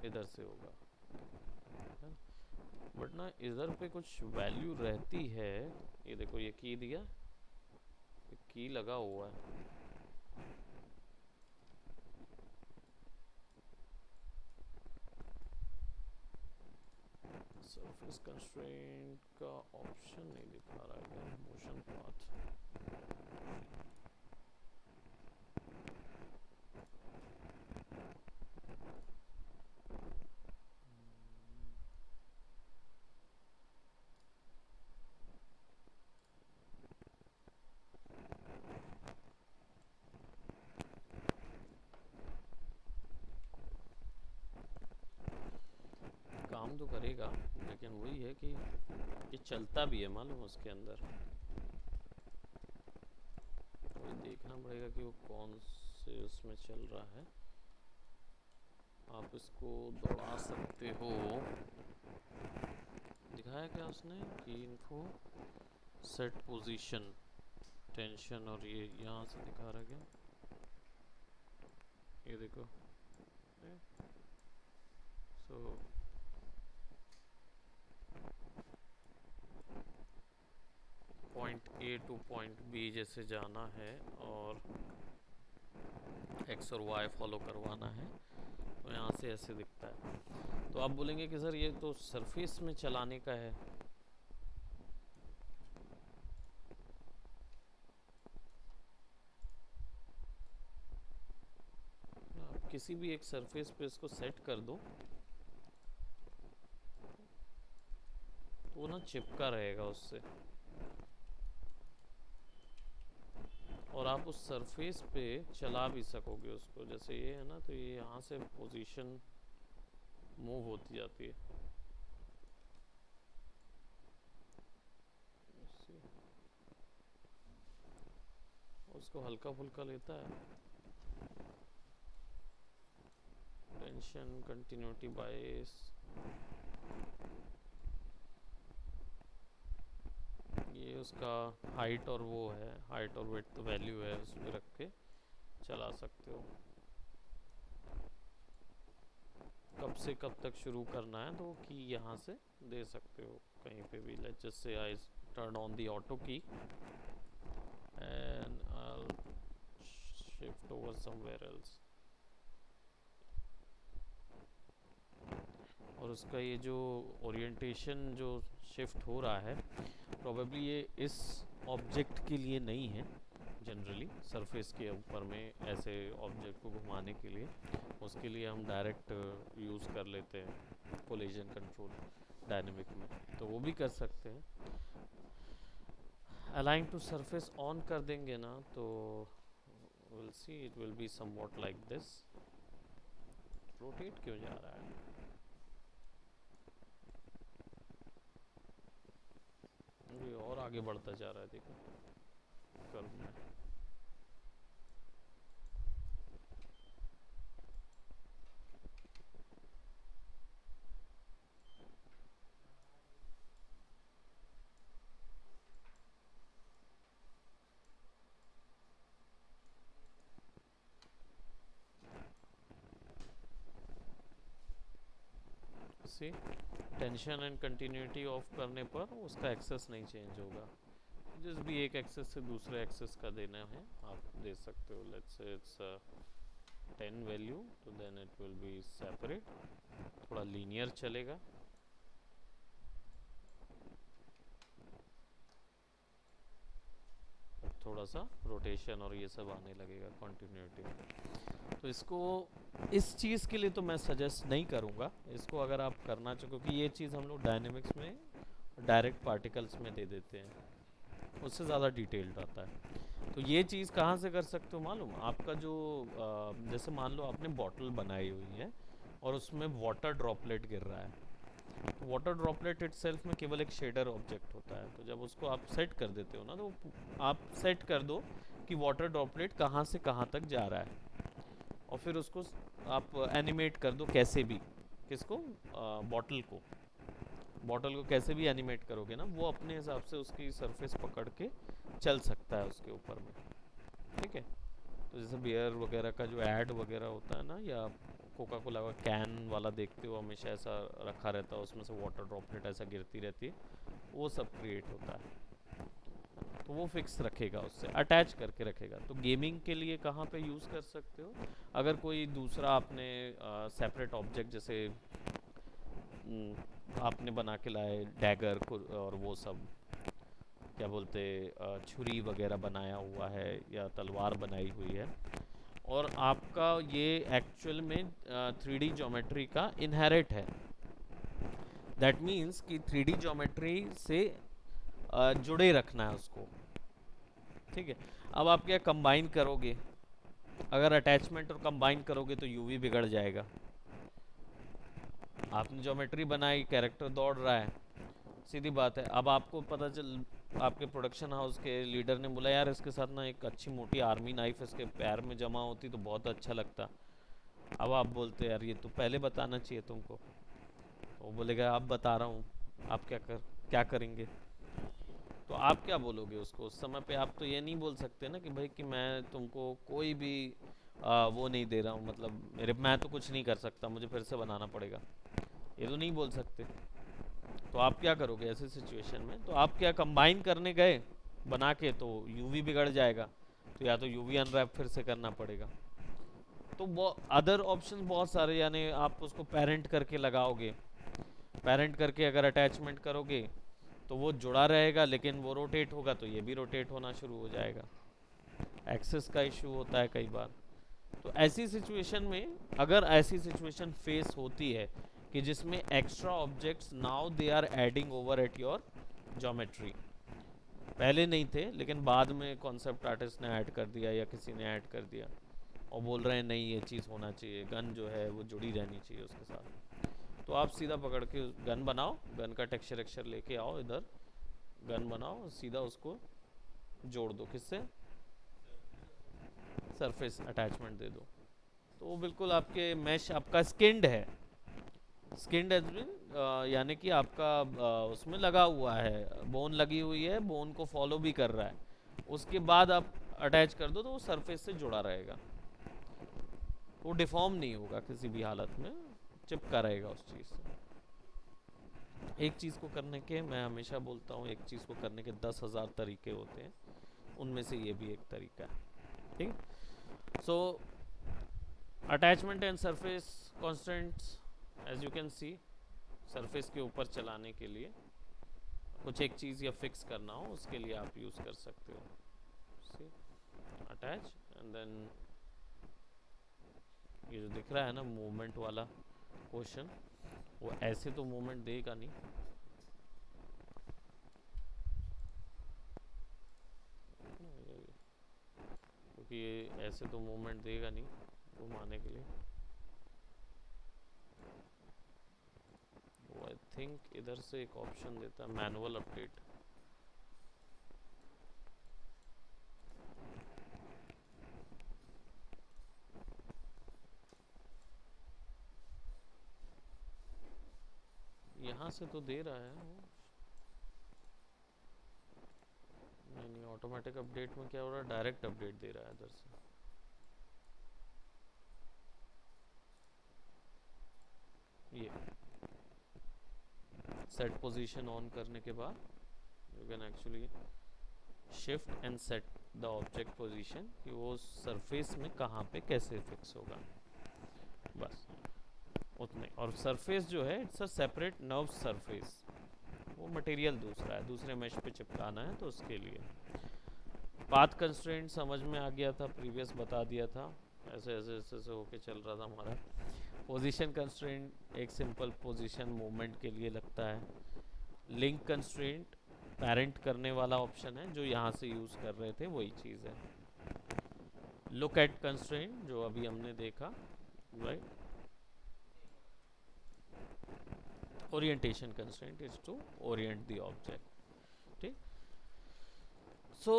इधर से होगा, है ना। बट ना इधर पे कुछ वैल्यू रहती है। ये देखो, ये की दिया, की लगा हुआ है। सरफेस कंस्ट्रेंट का ऑप्शन नहीं दिखा रहा है मोशन पाथ। काम तो करेगा लेकिन वही है कि ये चलता भी है मालूम उसके अंदर। वही देखना पड़ेगा कि वो कौन से उसमें चल रहा है। आप इसको दौड़ा सकते हो। दिखाया क्या उसने कि इन्फो सेट पोजीशन टेंशन, और ये यहाँ से दिखा रहा क्या, ये देखो। So point A to point B जैसे जाना है और एक्स और वाई फॉलो करवाना है तो यहाँ से ऐसे दिखता है। तो आप बोलेंगे कि सर ये तो सरफेस में चलाने का है। आप किसी भी एक सरफेस पे इसको सेट कर दो तो वो ना चिपका रहेगा उससे, और आप उस सरफेस पे चला भी सकोगे उसको। जैसे ये है ना, तो ये यहाँ से पोजीशन मूव होती जाती है। उसको हल्का फुल्का लेता है। टेंशन, कंटिन्यूटी, बायस, ये उसका हाइट और वो है, हाइट और वेट तो वैल्यू है, उस पर रख के चला सकते हो। कब से कब तक शुरू करना है तो की यहाँ से दे सकते हो कहीं पे भी। Let's just say I turn on the auto की and I'll shift over somewhere else। और उसका ये जो ओरिएंटेशन जो शिफ्ट हो रहा है प्रोबेबली ये इस ऑब्जेक्ट के लिए नहीं है। जनरली सरफेस के ऊपर में ऐसे ऑब्जेक्ट को घुमाने के लिए, उसके लिए हम डायरेक्ट यूज़ कर लेते हैं कोलिजन कंट्रोल डायनेमिक में, तो वो भी कर सकते हैं। अलाइन टू सरफेस ऑन कर देंगे ना तो will see it will be somewhat like this. Rotate क्यों जा रहा है? ये और आगे बढ़ता जा रहा है, देखो कर्व में। टेंशन एंड कंटिन्यूटी ऑफ करने पर उसका एक्सेस नहीं चेंज होगा। जिस भी एक एक्सेस से दूसरे एक्सेस का देना है आप दे सकते हो। लेट्स से इट्स 10 वैल्यू, तो then it will be separate, थोड़ा लीनियर चलेगा। थोड़ा सा रोटेशन और ये सब आने लगेगा कॉन्टिन्यूटी में। तो इसको इस चीज़ के लिए तो मैं सजेस्ट नहीं करूँगा इसको, अगर आप करना चाहो, क्योंकि ये चीज़ हम लोग डायनेमिक्स में डायरेक्ट पार्टिकल्स में दे देते हैं, उससे ज़्यादा डिटेल्ड आता है। तो ये चीज़ कहाँ से कर सकते हो मालूम, आपका जो जैसे मान लो आपने बॉटल बनाई हुई है और उसमें वाटर ड्रॉपलेट गिर रहा है, तो वाटर ड्रॉपलेट इटसेल्फ में केवल एक शेडर ऑब्जेक्ट होता है। तो जब उसको आप सेट कर देते हो ना, तो आप सेट कर दो कि वाटर ड्रॉपलेट कहाँ से कहाँ तक जा रहा है, और फिर उसको आप एनिमेट कर दो कैसे भी, किसको, बॉटल को कैसे भी एनिमेट करोगे ना, वो अपने हिसाब से उसकी सरफेस पकड़ के चल सकता है उसके ऊपर में, ठीक है। तो जैसे बियर वगैरह का जो ऐड वगैरह होता है ना, या कोका कोला का कैन वाला देखते हो हमेशा ऐसा रखा रहता है, उसमें से वाटर ड्रॉपलेट ऐसा गिरती रहती है, वो सब क्रिएट होता है। तो वो फिक्स रखेगा, उससे अटैच करके रखेगा। तो गेमिंग के लिए कहाँ पे यूज़ कर सकते हो, अगर कोई दूसरा आपने सेपरेट ऑब्जेक्ट जैसे आपने बना के लाए डैगर और वो सब क्या बोलते छुरी वगैरह बनाया हुआ है या तलवार बनाई हुई है, और आपका ये एक्चुअल में 3D ज्योमेट्री का इनहेरिट है, दैट मीन्स कि 3D ज्योमेट्री से जुड़े रखना है उसको, ठीक है। अब आप क्या कंबाइन करोगे, अगर अटैचमेंट और कंबाइन करोगे तो यूवी बिगड़ जाएगा। आपने ज्योमेट्री बनाई, कैरेक्टर दौड़ रहा है, सीधी बात है, अब आपको पता चल, आपके प्रोडक्शन हाउस के लीडर ने बोला यार इसके साथ ना एक अच्छी मोटी आर्मी नाइफ इसके पैर में जमा होती तो बहुत अच्छा लगता। अब आप बोलते यार ये तो पहले बताना चाहिए तुमको, तो वो बोलेगा आप बता रहा हूँ, आप क्या करेंगे। तो आप क्या बोलोगे उसको उस समय पे, आप तो ये नहीं बोल सकते ना कि भाई कि मैं तुमको कोई भी वो नहीं दे रहा हूँ, मतलब मैं तो कुछ नहीं कर सकता, मुझे फिर से बनाना पड़ेगा, ये तो नहीं बोल सकते। तो आप क्या करोगे ऐसे सिचुएशन में, तो आप क्या कंबाइन करने गए बना के तो यूवी बिगड़ जाएगा, तो या तो यूवी अनरैप फिर से करना पड़ेगा। तो वो अदर ऑप्शन बहुत सारे, यानी आप उसको पेरेंट करके लगाओगे, पेरेंट करके अगर अटैचमेंट करोगे तो वो जुड़ा रहेगा, लेकिन वो रोटेट होगा तो ये भी रोटेट होना शुरू हो जाएगा, एक्सेस का इशू होता है कई बार। तो ऐसी सिचुएशन में, अगर ऐसी सिचुएशन फेस होती है कि जिसमें extra objects now they are adding over at your geometry, पहले नहीं थे लेकिन बाद में कॉन्सेप्ट आर्टिस्ट ने ऐड कर दिया या किसी ने ऐड कर दिया, और बोल रहे हैं नहीं ये चीज़ होना चाहिए, गन जो है वो जुड़ी रहनी चाहिए उसके साथ, तो आप सीधा पकड़ के गन बनाओ, गन का टेक्सचर एक्सचर लेके आओ इधर, गन बनाओ, सीधा उसको जोड़ दो, किससे, सरफेस अटैचमेंट दे दो, तो वो बिल्कुल आपके मैश आपका स्किन्ड है, स्किन्ड एज बीन, यानी कि आपका उसमें लगा हुआ है, बोन लगी हुई है, बोन को फॉलो भी कर रहा है, उसके बाद आप अटैच कर दो तो वो सरफेस से जुड़ा रहेगा, वो डिफॉर्म नहीं होगा किसी भी हालत में, चिपका रहेगा उस चीज़ से। एक चीज़ को करने के, मैं हमेशा बोलता हूँ, एक चीज़ को करने के 10,000 तरीके होते हैं, उनमें से ये भी एक तरीका है, ठीक। So attachment and surface constants, as you can see, surface के ऊपर चलाने के लिए कुछ एक चीज़ या फिक्स करना हो उसके लिए आप यूज़ कर सकते हो, सी अटैच एंड देन ये जो दिख रहा है ना मूवमेंट वाला क्वेश्चन, वो ऐसे तो मूवमेंट देगा नहीं, क्योंकि ये ऐसे तो मूवमेंट देगा नहीं घुमाने के लिए, वो आई थिंक इधर से एक ऑप्शन देता है मैनुअल अपडेट, यहाँ से तो दे रहा है वो, नहीं ऑटोमेटिक अपडेट में क्या हो रहा है, डायरेक्ट अपडेट दे रहा है इधर से, ये सेट पोजीशन ऑन करने के बाद you can actually shift and set the object position कि वो सरफेस में कहाँ पे कैसे फिक्स होगा, बस उतने। और सरफेस जो है it's a separate nerve surface, वो मटेरियल दूसरा है, दूसरे मेश पे चिपकाना है तो उसके लिए। पाथ कंस्ट्रेंट समझ में आ गया था, प्रीवियस बता दिया था, ऐसे ऐसे ऐसे ऐसे होके चल रहा था हमारा। पोजीशन कंस्ट्रेंट एक सिंपल पोजीशन मूवमेंट के लिए लगता है। लिंक कंस्ट्रेंट पेरेंट करने वाला ऑप्शन है, जो यहाँ से यूज़ कर रहे थे वही चीज़ है। लुक एट कंस्ट्रेंट जो अभी हमने देखा, right. Orientation constraint is to orient the object, ठीक। सो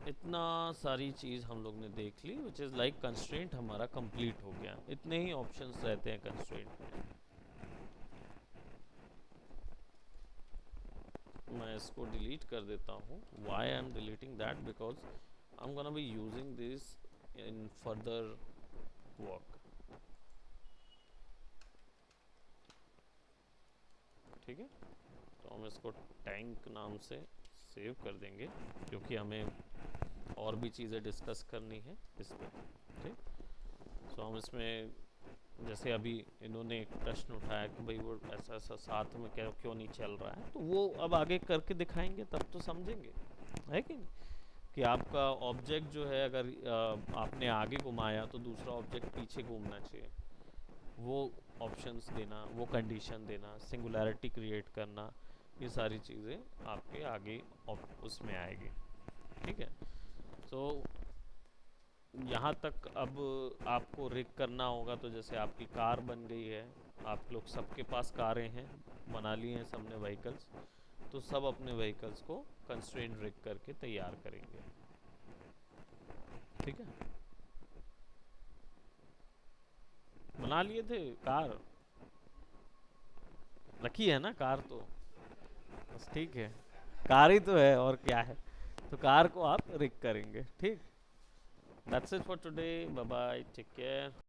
इतना सारी चीज़ हम लोग ने देख ली, विच इज़ लाइक कंस्ट्रेंट हमारा कंप्लीट हो गया। इतने ही ऑप्शंस रहते हैं कंस्ट्रेंट में। मैं इसको डिलीट कर देता हूँ। Why I am deleting that, because I am gonna be using this in further work, ठीक है। तो हम इसको टैंक नाम से सेव कर देंगे, क्योंकि हमें और भी चीज़ें डिस्कस करनी है इस पर, ठीक। सो हम इसमें जैसे अभी इन्होंने एक प्रश्न उठाया कि भाई वो ऐसा ऐसा साथ में क्यों नहीं चल रहा है, तो वो अब आगे करके दिखाएंगे तब तो समझेंगे, है कि नहीं। कि आपका ऑब्जेक्ट जो है, अगर आपने आगे घुमाया तो दूसरा ऑब्जेक्ट पीछे घूमना चाहिए, वो ऑप्शंस देना, वो कंडीशन देना, सिंगुलैरिटी क्रिएट करना, ये सारी चीज़ें आपके आगे उसमें आएगी, ठीक है। तो यहाँ तक अब आपको रिग करना होगा। तो जैसे आपकी कार बन गई है, आप लोग सबके पास कारें हैं, बना ली हैं सबने व्हीकल्स, तो सब अपने व्हीकल्स को कंस्ट्रेंट रिग करके तैयार करेंगे, ठीक है। बना लिए थे कार, रखी है ना कार तो, बस ठीक है, कार ही तो है और क्या है। तो कार को आप रिग करेंगे, ठीक। That's it for today, bye bye, take care.